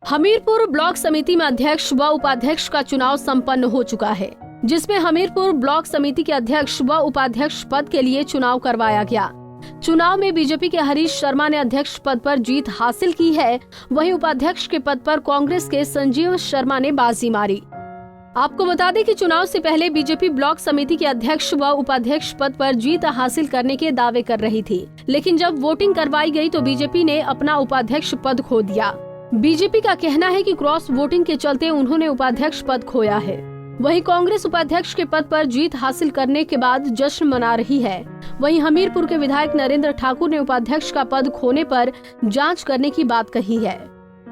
Hamirpur block समिति में अध्यक्ष व उपाध्यक्ष का चुनाव संपन्न हो चुका है, जिसमें हमीरपुर ब्लॉक समिति के अध्यक्ष व उपाध्यक्ष पद के लिए चुनाव करवाया गया। चुनाव में बीजेपी के हरीश शर्मा ने अध्यक्ष पद पर जीत हासिल की है, वहीं उपाध्यक्ष के पद पर कांग्रेस के संजीव शर्मा ने बाजी मारी। आपको बता दें कि चुनाव से पहले बीजेपी ब्लॉक समिति के अध्यक्ष व उपाध्यक्ष पद पर जीत हासिल करने के दावे कर रही थी, लेकिन जब वोटिंग करवाई गई तो बीजेपी ने अपना उपाध्यक्ष पद खो दिया। बीजेपी का कहना है कि क्रॉस वोटिंग के चलते उन्होंने उपाध्यक्ष पद खोया है। वहीं कांग्रेस उपाध्यक्ष के पद पर जीत हासिल करने के बाद जश्न मना रही है। वहीं हमीरपुर के विधायक नरेंद्र ठाकुर ने उपाध्यक्ष का पद खोने पर जांच करने की बात कही है।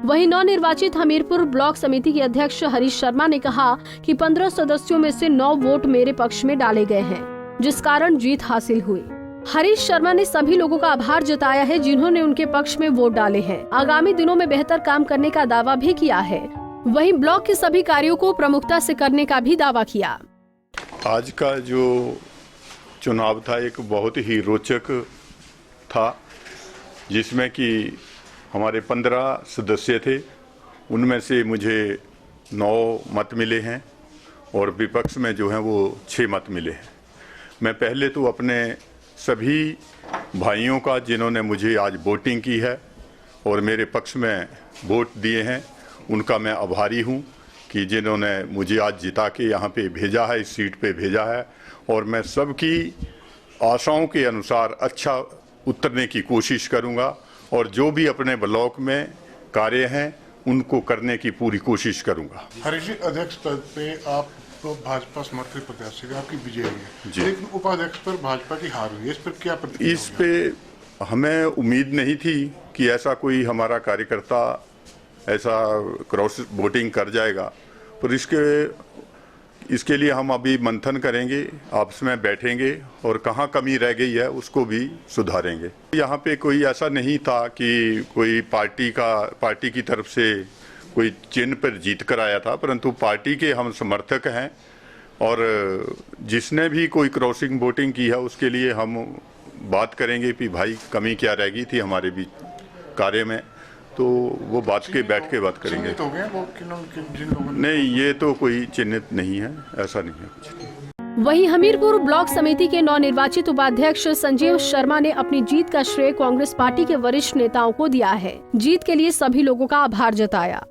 वहीं नवनिर्वाचित हमीरपुर ब्लॉक समिति के अध्यक्ष हरीश शर्मा ने कहा कि 15 सदस्यों में से 9 वोट मेरे पक्ष में डाले गए हैं, जिस कारण जीत हासिल हुई। हरीश शर्मा ने सभी लोगों का आभार जताया है जिन्होंने उनके पक्ष में वोट डाले हैं। आगामी दिनों में बेहतर काम करने का दावा भी किया है। वहीं ब्लॉक के सभी कार्यों को प्रमुखता से करने का भी दावा किया। आज का जो चुनाव था एक बहुत ही रोचक था, जिसमें कि हमारे 15 सदस्य थे, उनमें से मुझे 9 मत मिले हैं और विपक्ष में जो है वो 6 मत मिले हैं। मैं पहले तो अपने सभी भाइयों का जिन्होंने मुझे आज वोटिंग की है और मेरे पक्ष में वोट दिए हैं, उनका मैं आभारी हूं कि जिन्होंने मुझे आज जिता के यहाँ पे भेजा है, इस सीट पे भेजा है। और मैं सबकी आशाओं के अनुसार अच्छा उतरने की कोशिश करूँगा और जो भी अपने ब्लॉक में कार्य हैं उनको करने की पूरी कोशिश करूँगा। हरीश जी, अध्यक्ष पद पे आप तो भाजपा समर्थित प्रत्याशी है, आपकी विजय हुई है, लेकिन उपाध्यक्ष पर भाजपा की हार हुई है। इस पर क्या प्रतिक्रिया? इस पे हमें उम्मीद नहीं थी कि ऐसा कोई हमारा कार्यकर्ता ऐसा क्रॉस वोटिंग कर जाएगा, पर इसके लिए हम अभी मंथन करेंगे, आपस में बैठेंगे और कहाँ कमी रह गई है उसको भी सुधारेंगे। यहाँ पे कोई ऐसा नहीं था कि कोई पार्टी की तरफ से कोई चिन्ह पर जीत कर आया था, परंतु पार्टी के हम समर्थक हैं और जिसने भी कोई क्रॉसिंग वोटिंग की है उसके लिए हम बात करेंगे कि भाई कमी क्या रह गई थी हमारे भी कार्य में, तो वो बात के बैठ के बात करेंगे। तो नहीं, ये तो कोई चिन्हित नहीं है, ऐसा नहीं है कुछ। वहीं हमीरपुर ब्लॉक समिति के नवनिर्वाचित उपाध्यक्ष संजीव शर्मा ने अपनी जीत का श्रेय कांग्रेस पार्टी के वरिष्ठ नेताओं को दिया है। जीत के लिए सभी लोगों का आभार जताया।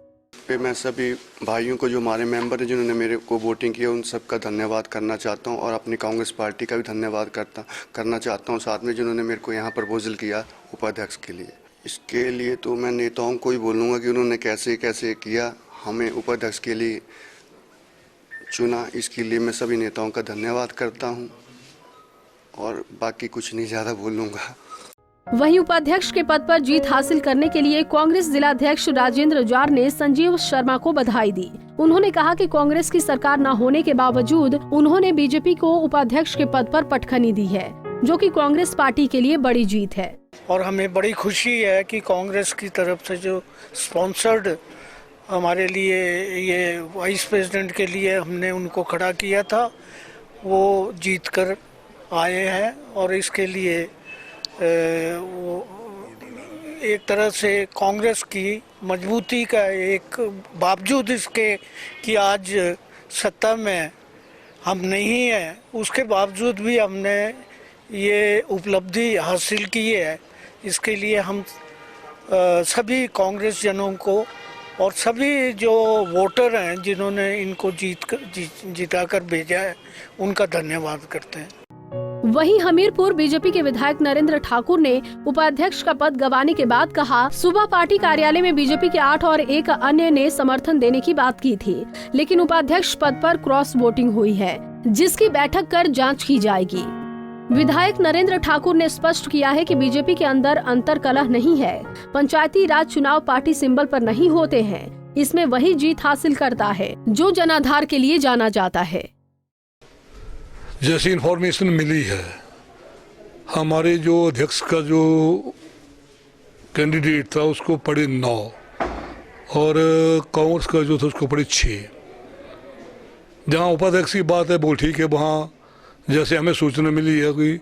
मैं सभी भाइयों को, जो हमारे मेंबर हैं, जिन्होंने मेरे को वोटिंग की, उन सबका धन्यवाद करना चाहता हूं और अपनी कांग्रेस पार्टी का भी धन्यवाद करना चाहता हूं, साथ में जिन्होंने मेरे को यहाँ प्रपोजल किया उपाध्यक्ष के लिए। इसके लिए तो मैं नेताओं को ही बोलूँगा कि उन्होंने कैसे कैसे किया, हमें उपाध्यक्ष के लिए चुना, इसके लिए मैं सभी नेताओं का धन्यवाद करता हूं और बाकी कुछ नहीं ज़्यादा बोलूँगा। वहीं उपाध्यक्ष के पद पर जीत हासिल करने के लिए कांग्रेस जिलाध्यक्ष राजेंद्र जार ने संजीव शर्मा को बधाई दी। उन्होंने कहा कि कांग्रेस की सरकार न होने के बावजूद उन्होंने बीजेपी को उपाध्यक्ष के पद पर पटखनी दी है, जो कि कांग्रेस पार्टी के लिए बड़ी जीत है। और हमें बड़ी खुशी है कि कांग्रेस की तरफ से जो स्पॉन्सर्ड हमारे लिए ये वाइस प्रेसिडेंट के लिए हमने उनको खड़ा किया था, वो जीत कर आए हैं और इसके लिए वो एक तरह से कांग्रेस की मजबूती का एक बावजूद इसके कि आज सत्ता में हम नहीं हैं, उसके बावजूद भी हमने ये उपलब्धि हासिल की है। इसके लिए हम सभी कांग्रेस जनों को और सभी जो वोटर हैं जिन्होंने इनको जिताकर भेजा है, उनका धन्यवाद करते हैं। वहीं हमीरपुर बीजेपी के विधायक नरेंद्र ठाकुर ने उपाध्यक्ष का पद गंवाने के बाद कहा, सुबह पार्टी कार्यालय में बीजेपी के 8 और एक अन्य ने समर्थन देने की बात की थी, लेकिन उपाध्यक्ष पद पर क्रॉस वोटिंग हुई है, जिसकी बैठक कर जांच की जाएगी। विधायक नरेंद्र ठाकुर ने स्पष्ट किया है कि बीजेपी के अंदर अंतर कलह नहीं है। पंचायती राज चुनाव पार्टी सिंबल पर नहीं होते हैं, इसमें वही जीत हासिल करता है जो जनाधार के लिए जाना जाता है। जैसी इन्फॉर्मेशन मिली है, हमारे जो अध्यक्ष का जो कैंडिडेट था उसको पड़े 9 और कांग्रेस का जो था उसको पड़े 6। जहां उपाध्यक्ष की बात है वो ठीक है, वहाँ जैसे हमें सूचना मिली है कि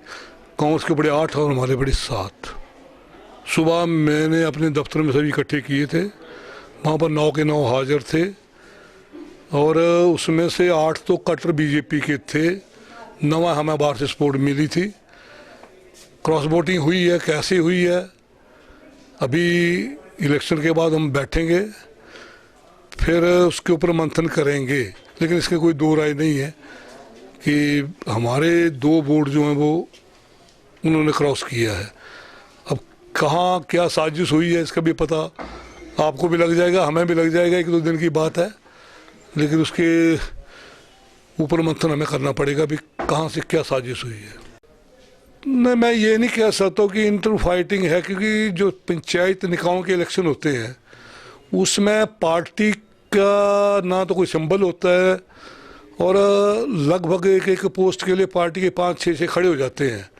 कांग्रेस के पड़े 8 और हमारे पड़े 7। सुबह मैंने अपने दफ्तर में सभी इकट्ठे किए थे, वहाँ पर 9 के 9 हाजिर थे और उसमें से 8 तो कट्टर बीजेपी के थे, 9 हमें बाहर से सपोर्ट मिली थी। क्रॉस वोटिंग हुई है, कैसे हुई है अभी इलेक्शन के बाद हम बैठेंगे, फिर उसके ऊपर मंथन करेंगे। लेकिन इसके कोई दो राय नहीं है कि हमारे 2 वोट जो हैं वो उन्होंने क्रॉस किया है। अब कहाँ क्या साजिश हुई है इसका भी पता आपको भी लग जाएगा, हमें भी लग जाएगा, 1-2 दिन की बात है। लेकिन उसके ऊपर मंथन हमें करना पड़ेगा भी कहाँ से क्या साजिश हुई है। नहीं, मैं ये नहीं कह सकता कि इंटर फाइटिंग है, क्योंकि जो पंचायत निकायों के इलेक्शन होते हैं उसमें पार्टी का ना तो कोई सिंबल होता है और लगभग एक पोस्ट के लिए पार्टी के 5-6 खड़े हो जाते हैं।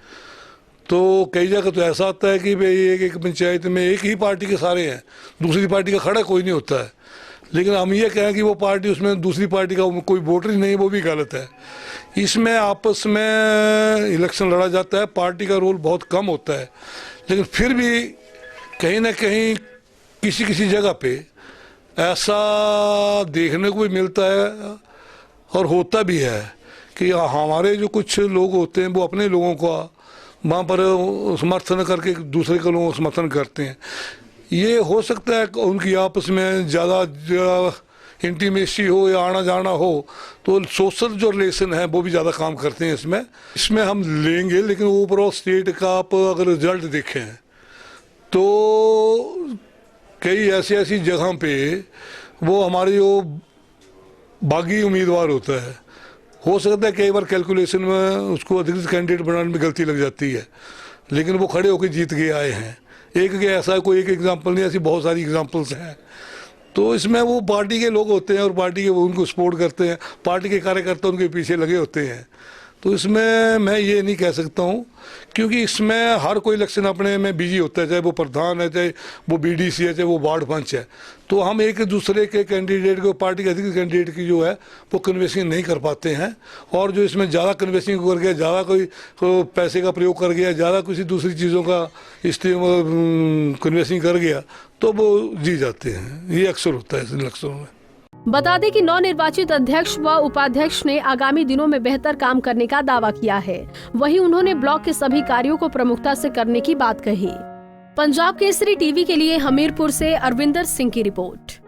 तो कई जगह तो ऐसा आता है कि भाई एक पंचायत में एक ही पार्टी के सारे हैं, दूसरी पार्टी का खड़ा कोई नहीं होता है। लेकिन हम ये कहें कि वो पार्टी उसमें दूसरी पार्टी का कोई वोटर ही नहीं, वो भी गलत है। इसमें आपस में इलेक्शन लड़ा जाता है, पार्टी का रोल बहुत कम होता है। लेकिन फिर भी कहीं ना कहीं किसी किसी जगह पे ऐसा देखने को भी मिलता है और होता भी है कि हमारे जो कुछ लोग होते हैं वो अपने लोगों का वहाँ पर समर्थन करके दूसरे के लोगों को समर्थन करते हैं। ये हो सकता है उनकी आपस में ज़्यादा इंटीमेसी हो या आना जाना हो, तो सोशल जो रिलेशन है वो भी ज़्यादा काम करते हैं इसमें हम लेंगे। लेकिन ओवरऑल स्टेट का आप अगर रिजल्ट देखें तो कई ऐसी जगह पे वो हमारे जो बागी उम्मीदवार होता है, हो सकता है कई बार कैलकुलेशन में उसको अधिकृत कैंडिडेट बनाने में गलती लग जाती है, लेकिन वो खड़े होकर जीत के आए हैं। एक के ऐसा कोई एक एग्जांपल नहीं, ऐसी बहुत सारी एग्जांपल्स हैं। तो इसमें वो पार्टी के लोग होते हैं और पार्टी के वो उनको सपोर्ट करते हैं, पार्टी के कार्यकर्ता उनके पीछे लगे होते हैं। तो इसमें मैं ये नहीं कह सकता हूँ, क्योंकि इसमें हर कोई इलेक्शन अपने में बिजी होता है, चाहे वो प्रधान है, चाहे वो बीडीसी है, चाहे वो वार्ड पंच है। तो हम एक दूसरे के कैंडिडेट को, पार्टी के अधिकृत कैंडिडेट की जो है वो कन्वेंसिंग नहीं कर पाते हैं। और जो इसमें ज़्यादा कन्वेंसिंग कर गया, ज़्यादा कोई पैसे का प्रयोग कर गया, ज़्यादा किसी दूसरी चीज़ों का इस्तेमाल कन्वेंसिंग कर गया, तो वो जी जाते हैं। ये अक्सर होता है इलेक्शनों में। बता दें कि नवनिर्वाचित अध्यक्ष व उपाध्यक्ष ने आगामी दिनों में बेहतर काम करने का दावा किया है। वहीं उन्होंने ब्लॉक के सभी कार्यों को प्रमुखता से करने की बात कही। पंजाब केसरी टीवी के लिए हमीरपुर से अरविंदर सिंह की रिपोर्ट।